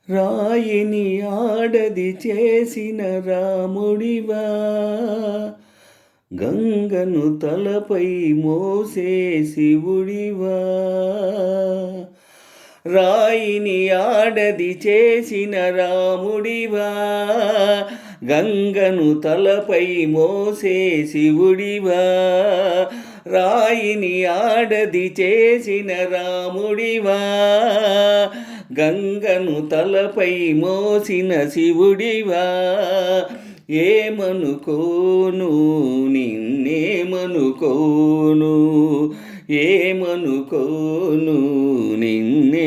రాయిని ఆడది చేసిన రాముడివా, గంగను తలపై మోసే శివుడివా. రాయిని ఆడది చేసిన రాముడివా, గంగను తలపై మోసే శివుడివా. రాయిని ఆడది చేసిన రాముడివా, గంగను తలపై మోసిన శివుడివా. ఏమనుకోను నిన్నేమనుకోను, ఏమనుకోను నిన్నేమనుకోను.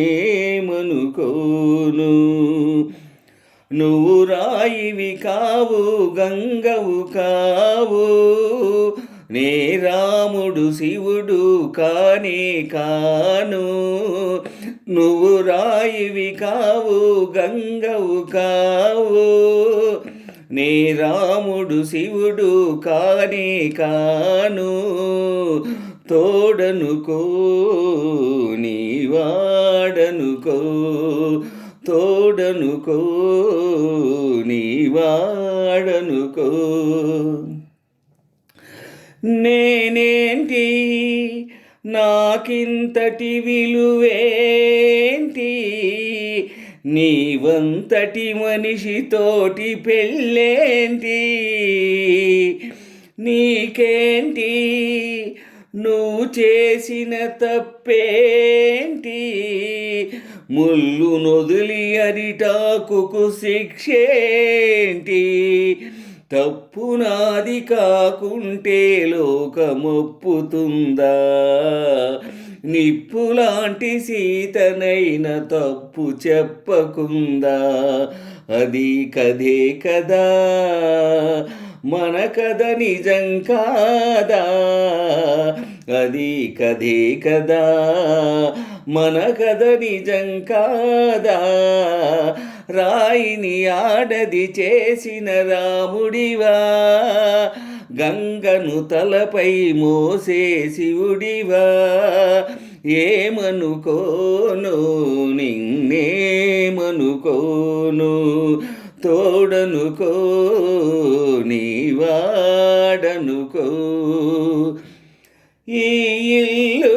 నువ్వు రాయివి కావు, గంగవు కావు, నే రాముడు శివుడు కానే కాను. నువ్వు రాయివి కావు, గంగవు కావు, నే రాముడు శివుడు కానే కాను. తోడనుకో నీవాడనుకో, తోడనుకో నీవాడనుకో. నేనేంటి నాకింతటి విలువేంటి, నీవంతటి మనిషితోటి పెళ్ళేంటి. నీకేంటి నువ్వు చేసిన తప్పేంటి, ముళ్ళు నొదిలి అరిటాకుకు శిక్షేంటి. తప్పు నాది కాకుంటే లోకమొప్పుతుందా, నిప్పులాంటి సీతనైన తప్పు చెప్పకుందా. అది కథే కదా మన కథ నిజం కాదా, అది కథే కదా మన కథ నిజం కాదా. రాయిని ఆడది చేసిన రాముడివా, గంగను తలపై మోసే శివుడివా. ఏమనుకోను నిన్నేమనుకోను, తోడనుకో నీవాడనుకో. ఈ ఇల్లు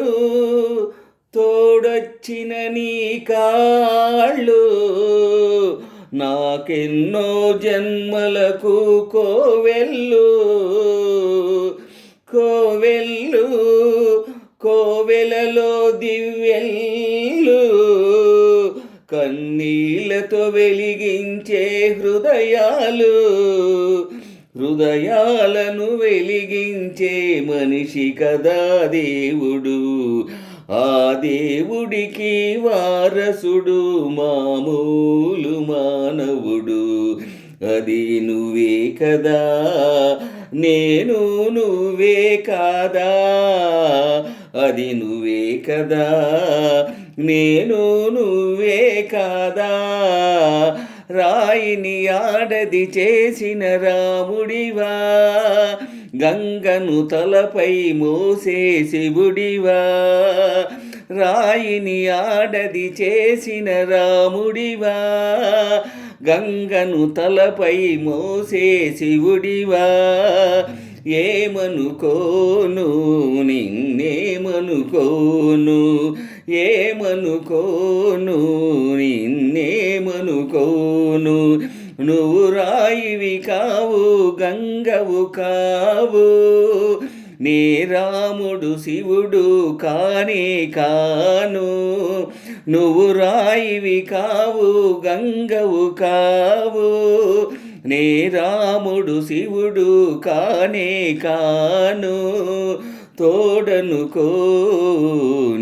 తోడొచ్చిన నీ కాళ్ళు, నాకెన్నో జన్మలకు కోవెల్లు. కోవెల్లు కోవెలలో దివ్యెల్లు, కన్నీళ్లతో వెలిగించే హృదయాలు. హృదయాలను వెలిగించే మనిషి కదా దేవుడు, ఆ దేవుడికి వారసుడు మామూలు మానవుడు. అది నువ్వే కదా నేను నువ్వే కాదా, అది నువ్వే కదా నేను నువ్వే కాదా. రాయిని ఆడది చేసిన రాముడివా, గంగను తలపై మోసే శివుడివా. రాయిని ఆడది చేసిన రాముడివా, గంగను తలపై మోసే శివుడివా. ఏమనుకోను నిన్నేమనుకోను, ఏమనుకోను నిన్నేమనుకోను. నువ్వు రాయివి కావు, గంగవు కావు, నే రాముడు శివుడు కానే కాను. నువ్వు రాయివి కావు, గంగవు కావు, నే రాముడు శివుడు కానే కాను. తోడనుకో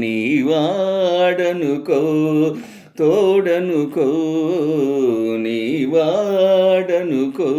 నీవాడనుకో, తోడనుకో నీవాడనుకో.